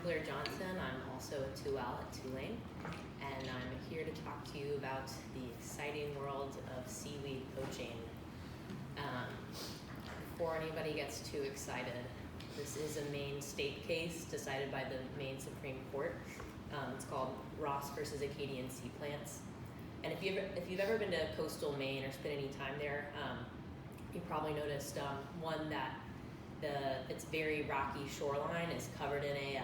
Blair Johnson. I'm also a 2L at Tulane, and I'm here to talk to you about the exciting world of seaweed poaching. Before anybody gets too excited, this is a Maine state case decided by the Maine Supreme Court. It's called Ross versus Acadian Seaplants. And if you've ever been to coastal Maine or spent any time there, you probably noticed one that its very rocky shoreline is covered in a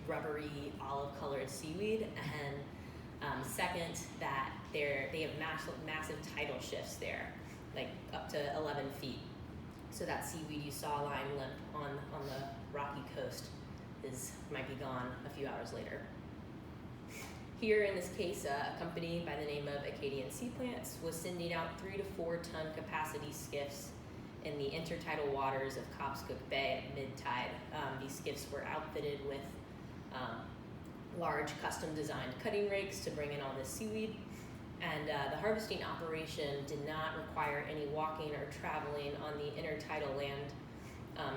rubbery olive-colored seaweed, and second, that they have massive tidal shifts there, like up to 11 feet. So that seaweed you saw lying limp on the rocky coast might be gone a few hours later. Here in this case, a company by the name of Acadian Seaplants was sending out 3 to 4 ton capacity skiffs in the intertidal waters of Cobscook Bay at mid-tide. These skiffs were outfitted with large custom-designed cutting rakes to bring in all this seaweed, and the harvesting operation did not require any walking or traveling on the intertidal land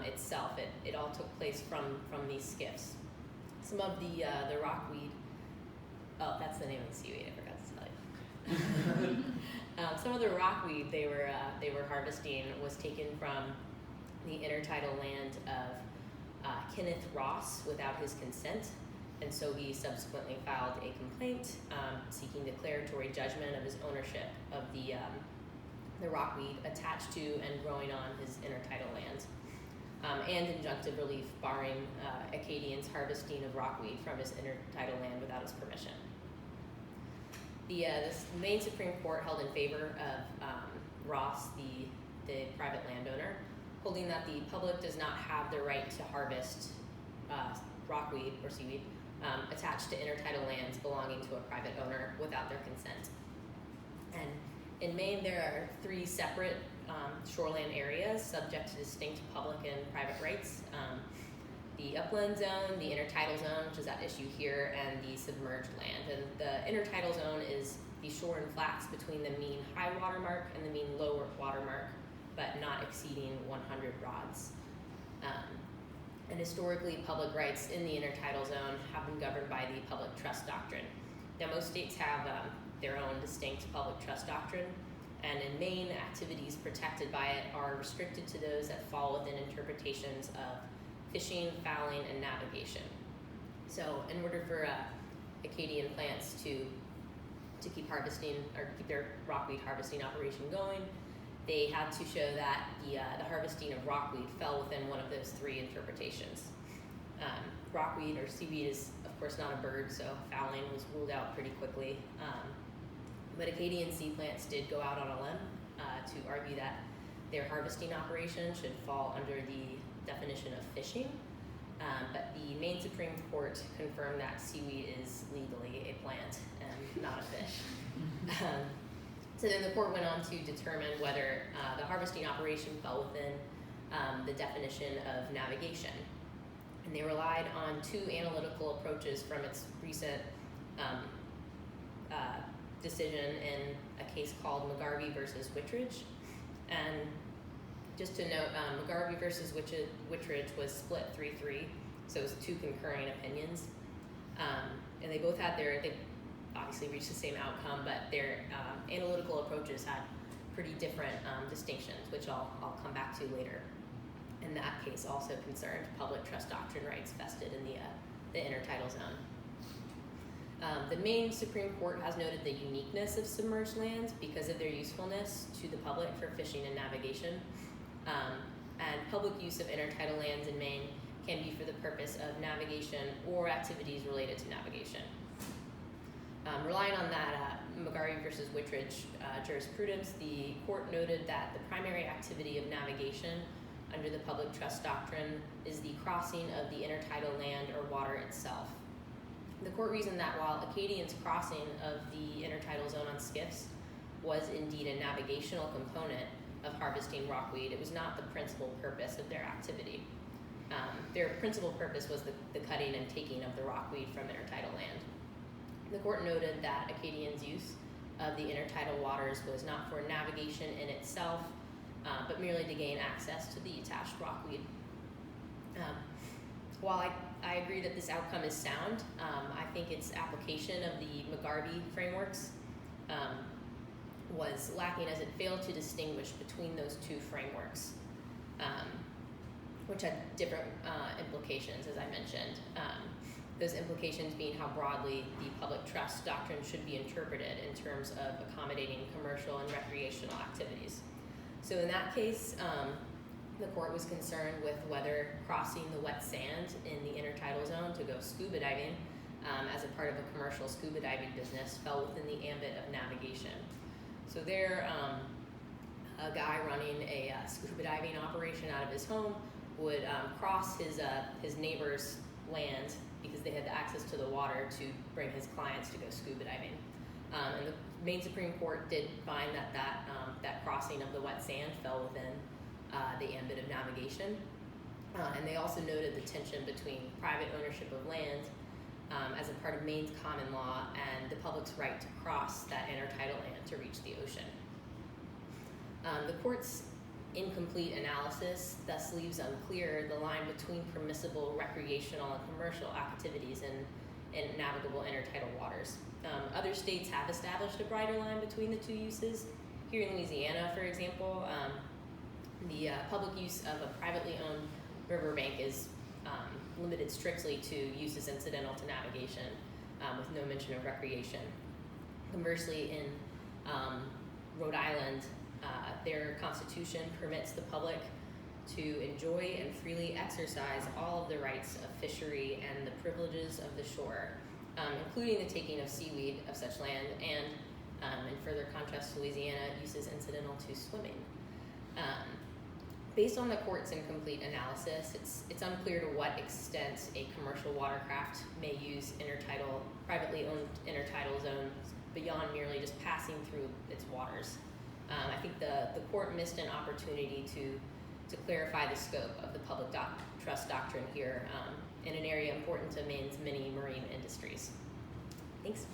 itself. It all took place from these skiffs. Some of the rockweed, oh, that's the name of the seaweed, I forgot to tell you. Some of the rockweed they were harvesting was taken from the intertidal land of Kenneth Ross without his consent, and so he subsequently filed a complaint seeking declaratory judgment of his ownership of the rockweed attached to and growing on his intertidal land, and injunctive relief barring Acadian's harvesting of rockweed from his intertidal land without his permission. The Maine Supreme Court held in favor of Ross, the private landowner, holding that the public does not have the right to harvest rockweed or seaweed attached to intertidal lands belonging to a private owner without their consent. And in Maine, there are 3 separate shoreland areas subject to distinct public and private rights. The upland zone, the intertidal zone, which is at issue here, and the submerged land. And the intertidal zone is the shore and flats between the mean high water mark and the mean low water mark, but not exceeding 100 rods. And historically, public rights in the intertidal zone have been governed by the public trust doctrine. Now, most states have their own distinct public trust doctrine, and in Maine, activities protected by it are restricted to those that fall within interpretations of fishing, fouling, and navigation. So in order for Acadian plants to keep harvesting or keep their rockweed harvesting operation going, they had to show that the harvesting of rockweed fell within one of those 3 interpretations. Rockweed or seaweed is of course not a bird, so fouling was ruled out pretty quickly. But Acadian Seaplants did go out on a limb to argue that their harvesting operation should fall under the definition of fishing, but the Maine Supreme Court confirmed that seaweed is legally a plant and not a fish. So then the court went on to determine whether the harvesting operation fell within the definition of navigation. And they relied on 2 analytical approaches from its recent decision in a case called McGarvey versus Wittridge. And just to note, McGarvey versus Wittridge was split 3-3, so it was 2 concurring opinions. And they both had they obviously reached the same outcome, but their analytical approaches had pretty different distinctions, which I'll come back to later. And that case also concerned public trust doctrine rights vested in the intertidal zone. The Maine Supreme Court has noted the uniqueness of submerged lands because of their usefulness to the public for fishing and navigation. And public use of intertidal lands in Maine can be for the purpose of navigation or activities related to navigation. Relying on that McGarvey versus Wittridge jurisprudence, the court noted that the primary activity of navigation under the public trust doctrine is the crossing of the intertidal land or water itself. The court reasoned that while Acadian's crossing of the intertidal zone on skiffs was indeed a navigational component of harvesting rockweed, it was not the principal purpose of their activity. Their principal purpose was the cutting and taking of the rockweed from intertidal land. The court noted that Acadian's use of the intertidal waters was not for navigation in itself, but merely to gain access to the attached rockweed. While I agree that this outcome is sound, I think its application of the McGarvey frameworks was lacking, as it failed to distinguish between those two frameworks, which had different implications, as I mentioned. Those implications being how broadly the public trust doctrine should be interpreted in terms of accommodating commercial and recreational activities. So in that case, the court was concerned with whether crossing the wet sand in the intertidal zone to go scuba diving as a part of a commercial scuba diving business fell within the ambit of navigation. So there, a guy running a scuba diving operation out of his home would cross his neighbor's land because they had access to the water to bring his clients to go scuba diving. And the Maine Supreme Court did find that crossing of the wet sand fell within the ambit of navigation. And they also noted the tension between private ownership of land as a part of Maine's common law and the public's right to cross that intertidal land to reach the ocean. The court's incomplete analysis thus leaves unclear the line between permissible recreational and commercial activities in navigable intertidal waters. Other states have established a brighter line between the two uses. Here in Louisiana, for example, the public use of a privately owned riverbank is limited strictly to uses incidental to navigation, with no mention of recreation. Conversely, in Rhode Island, their constitution permits the public to enjoy and freely exercise all of the rights of fishery and the privileges of the shore, including the taking of seaweed of such land, and in further contrast to Louisiana, uses incidental to swimming. Based on the court's incomplete analysis, it's unclear to what extent a commercial watercraft may use privately owned intertidal zones beyond merely just passing through its waters. I think the court missed an opportunity to clarify the scope of the public trust doctrine here in an area important to Maine's many marine industries. Thanks.